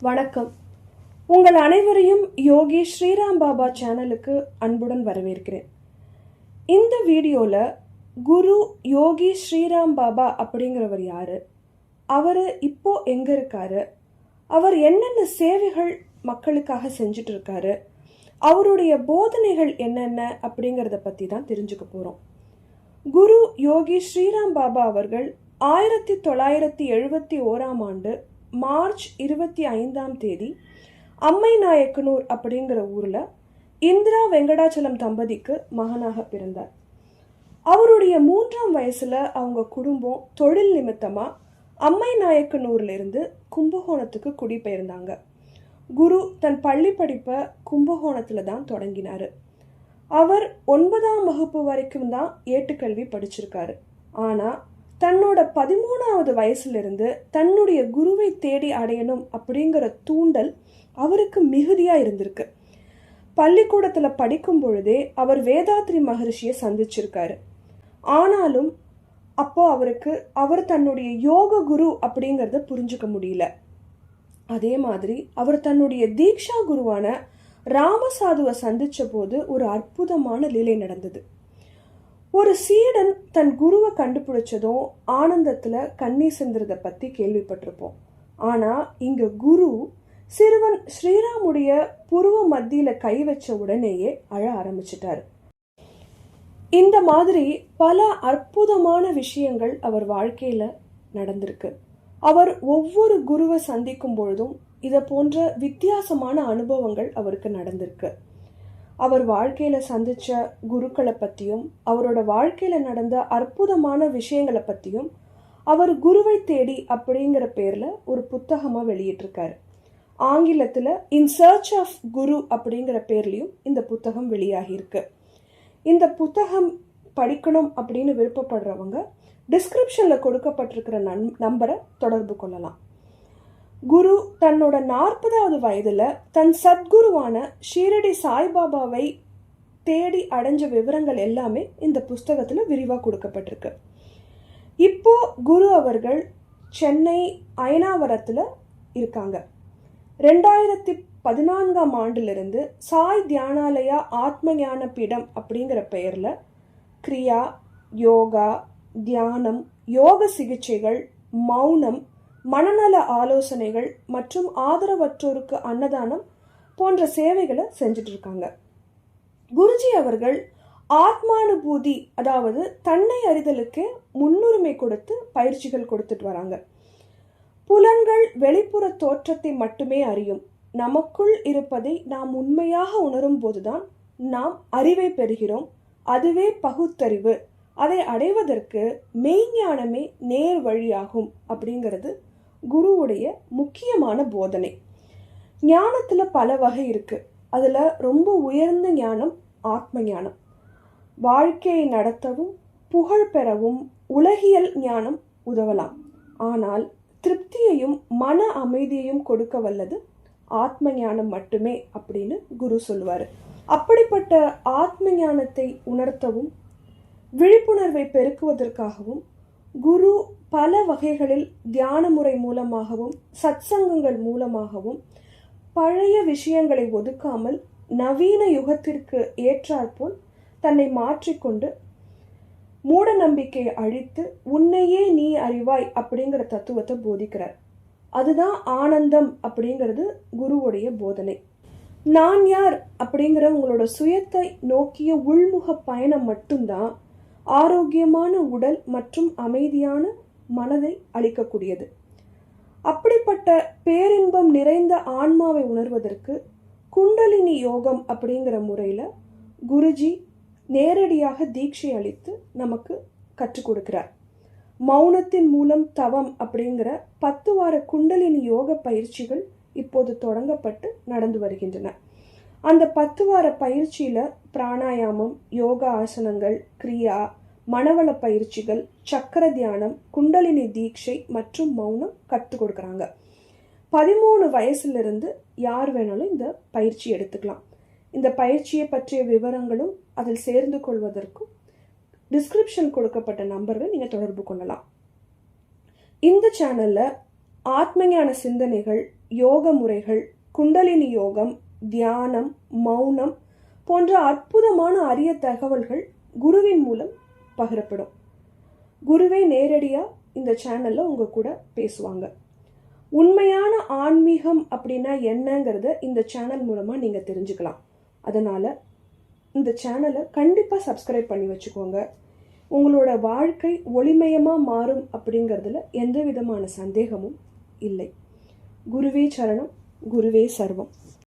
வணக்கம். உங்கள் அனைவரையும் யோகி ஸ்ரீராம் பாபா சேனலுக்கு அன்புடன் வரவேற்கிறேன். இந்த வீடியோவில் குரு யோகி ஸ்ரீராம் பாபா அப்படிங்கிறவர் யாரு, அவர் இப்போ எங்க இருக்காரு, அவர் என்னென்ன சேவைகள் மக்களுக்காக செஞ்சுட்டு இருக்காரு, அவருடைய போதனைகள் என்னென்ன அப்படிங்கிறத பற்றி தான் தெரிஞ்சுக்க போகிறோம். குரு யோகி ஸ்ரீராம் பாபா அவர்கள் 1971 மார்ச் 25 அம்மை நாயக்கனூர் அப்படிங்கிற ஊரில் இந்திரா வெங்கடாச்சலம் தம்பதிக்கு மகனாக பிறந்தார். அவருடைய 3ஆம் வயசில் அவங்க குடும்பம் தொழில் நிமித்தமாக அம்மை நாயக்கனூர்லேருந்து கும்பகோணத்துக்கு குடிபெயர்ந்தாங்க. குரு தன் பள்ளி படிப்பை கும்பகோணத்தில் தான் தொடங்கினார். அவர் 9ஆம் வகுப்பு வரைக்கும் தான் ஏட்டுக்கல்வி படிச்சிருக்காரு. ஆனால் தன்னோட 13ஆவது வயசுலேருந்து தன்னுடைய குருவை தேடி அடையணும் அப்படிங்கிற தூண்டல் அவருக்கு மிகுதியாக இருந்திருக்கு. பள்ளிக்கூடத்தில் படிக்கும் பொழுதே அவர் வேதாத்ரி மகரிஷியை சந்திச்சிருக்காரு. ஆனாலும் அப்போ அவர் தன்னுடைய யோக குரு அப்படிங்கிறத புரிஞ்சுக்க முடியல. அதே மாதிரி அவர் தன்னுடைய தீக்ஷா குருவான ராமசாதுவை சந்திச்ச போது ஒரு அற்புதமான லீலை நடந்தது. ஒரு சீடன் தன் குருவை கண்டுபிடிச்சதும் ஆனந்தத்துல கண்ணீர் சிந்துறத பத்தி கேள்விப்பட்டிருப்போம். ஆனா இங்க குரு சிறுவன் ஸ்ரீராமுடைய புருவ மத்தியில கை வச்ச உடனேயே அழ ஆரம்பிச்சிட்டாரு. இந்த மாதிரி பல அற்புதமான விஷயங்கள் அவர் வாழ்க்கையில நடந்திருக்கு. அவர் ஒவ்வொரு குருவை சந்திக்கும் பொழுதும் இதை போன்ற வித்தியாசமான அனுபவங்கள் அவருக்கு நடந்திருக்கு. அவர் வாழ்க்கையில சந்திச்ச குருக்களை பற்றியும் அவரோட வாழ்க்கையில நடந்த அற்புதமான விஷயங்களை பற்றியும் அவர் குருவை தேடி அப்படிங்கிற பேர்ல ஒரு புத்தகமா வெளியிட்டிருக்காரு. ஆங்கிலத்துல இன் சர்ச் ஆஃப் குரு அப்படிங்கிற பேர்லயும் இந்த புத்தகம் வெளியாகியிருக்கு. இந்த புத்தகம் படிக்கணும் அப்படின்னு விருப்பப்படுறவங்க டிஸ்கிரிப்ஷன்ல கொடுக்கப்பட்டிருக்கிற நம்பரை தொடர்பு கொள்ளலாம். குரு தன்னோட 40ஆவது வயதுல தன் சத்குருவான ஷீரடி சாய்பாபாவை தேடி அடைஞ்ச விவரங்கள் எல்லாமே இந்த புஸ்தகத்துல விரிவா கொடுக்கப்பட்டிருக்கு. இப்போ குரு அவர்கள் சென்னை அயனாவரத்துல இருக்காங்க. 2014ஆம் ஆண்டிலிருந்து சாய் தியானாலயா ஆத்ம ஞான பீடம் அப்படிங்கிற பெயர்ல கிரியா, யோகா, தியானம், யோக சிகிச்சைகள், மௌனம், மனநல ஆலோசனைகள் மற்றும் ஆதரவற்றோருக்கு அன்னதானம் போன்ற சேவைகளை செஞ்சுட்டு இருக்காங்க. குருஜி அவர்கள் ஆத்மானுபூதி, அதாவது தன்னை அறிதலுக்கு முன்னுரிமை கொடுத்து பயிற்சிகள் கொடுத்துட்டு வராங்க. புலன்கள் வெளிப்புற தோற்றத்தை மட்டுமே அறியும். நமக்குள் இருப்பதை நாம் உண்மையாக உணரும் போதுதான் நாம் அறிவை பெறுகிறோம். அதுவே பகுத்தறிவு. அதை அடைவதற்கு மெய்ஞானமே நேர் வழியாகும் அப்படிங்கிறது குருவுடைய முக்கியமான போதனை. ஞானத்துல பல வகை இருக்கு. அதுல ரொம்ப உயர்ந்த ஞானம் ஆத்ம ஞானம். வாழ்க்கையை நடத்தவும் புகழ் பெறவும் உலகியல் ஞானம் உதவலாம். ஆனால் திருப்தியையும் மன அமைதியையும் கொடுக்க வல்லது ஆத்ம ஞானம் மட்டுமே அப்படின்னு குரு சொல்லுவாரு. அப்படிப்பட்ட ஆத்ம ஞானத்தை உணர்த்தவும் விழிப்புணர்வை பெருக்குவதற்காகவும் குரு பல வகைகளில் தியான முறை மூலமாகவும் சத்சங்கங்கள் மூலமாகவும் பழைய விஷயங்களை ஒதுக்காமல் நவீன யுகத்திற்கு ஏற்றாற்போல் தன்னை மாற்றிக்கொண்டு மூட நம்பிக்கையை அழித்து உன்னையே நீ அறிவாய் அப்படிங்கிற தத்துவத்தை போதிக்கிறார். அதுதான் ஆனந்தம் அப்படிங்கிறது குருவுடைய போதனை. நான் யார் அப்படிங்கிற உங்களோட சுயத்தை நோக்கிய உள்முக பயணம் மட்டும்தான் ஆரோக்கியமான உடல் மற்றும் அமைதியான மனதை அளிக்கக்கூடியது. அப்படிப்பட்ட பேரின்பம் நிறைந்த ஆன்மாவை உணர்வதற்கு குண்டலினி யோகம் அப்படிங்கிற முறையில குருஜி நேரடியாக தீட்சை அளித்து நமக்கு கற்றுக் கொடுக்கிறார். மௌனத்தின் மூலம் தவம் அப்படிங்கிற 10 வார குண்டலினி யோக பயிற்சிகள் இப்போது தொடங்கப்பட்டு நடந்து வருகின்றன. அந்த 10 வார பயிற்சியில பிராணாயாமம், யோகா ஆசனங்கள், கிரியா, மனவள பயிற்சிகள், சக்கர தியானம், குண்டலினி தீட்சை மற்றும் மௌனம் கற்றுக் கொடுக்குறாங்க. 13 வயசுலேருந்து யார் வேணாலும் இந்த பயிற்சி எடுத்துக்கலாம். இந்த பயிற்சியை பற்றிய விவரங்களும் அதில் சேர்ந்து கொள்வதற்கும் டிஸ்கிரிப்ஷன் கொடுக்கப்பட்ட நம்பர்கள் நீங்கள் தொடர்பு கொள்ளலாம். இந்த சேனலில் ஆத்மஞான சிந்தனைகள், யோக முறைகள், குண்டலினி யோகம், தியானம், மௌனம் போன்ற அற்புதமான அரிய தகவல்கள் குருவின் மூலம் பகிரப்படும். குருவே நேரடியாக இந்த சேனலில் உங்கள் கூட பேசுவாங்க. உண்மையான ஆன்மீகம் அப்படின்னா என்னங்கிறத இந்த சேனல் மூலமாக நீங்கள் தெரிஞ்சுக்கலாம். அதனால் இந்த சேனலை கண்டிப்பாக சப்ஸ்கிரைப் பண்ணி வச்சுக்கோங்க. உங்களோட வாழ்க்கை ஒளிமயமாக மாறும் அப்படிங்கிறதுல எந்த விதமான சந்தேகமும் இல்லை. குருவே சரணம், குருவே சர்வம்.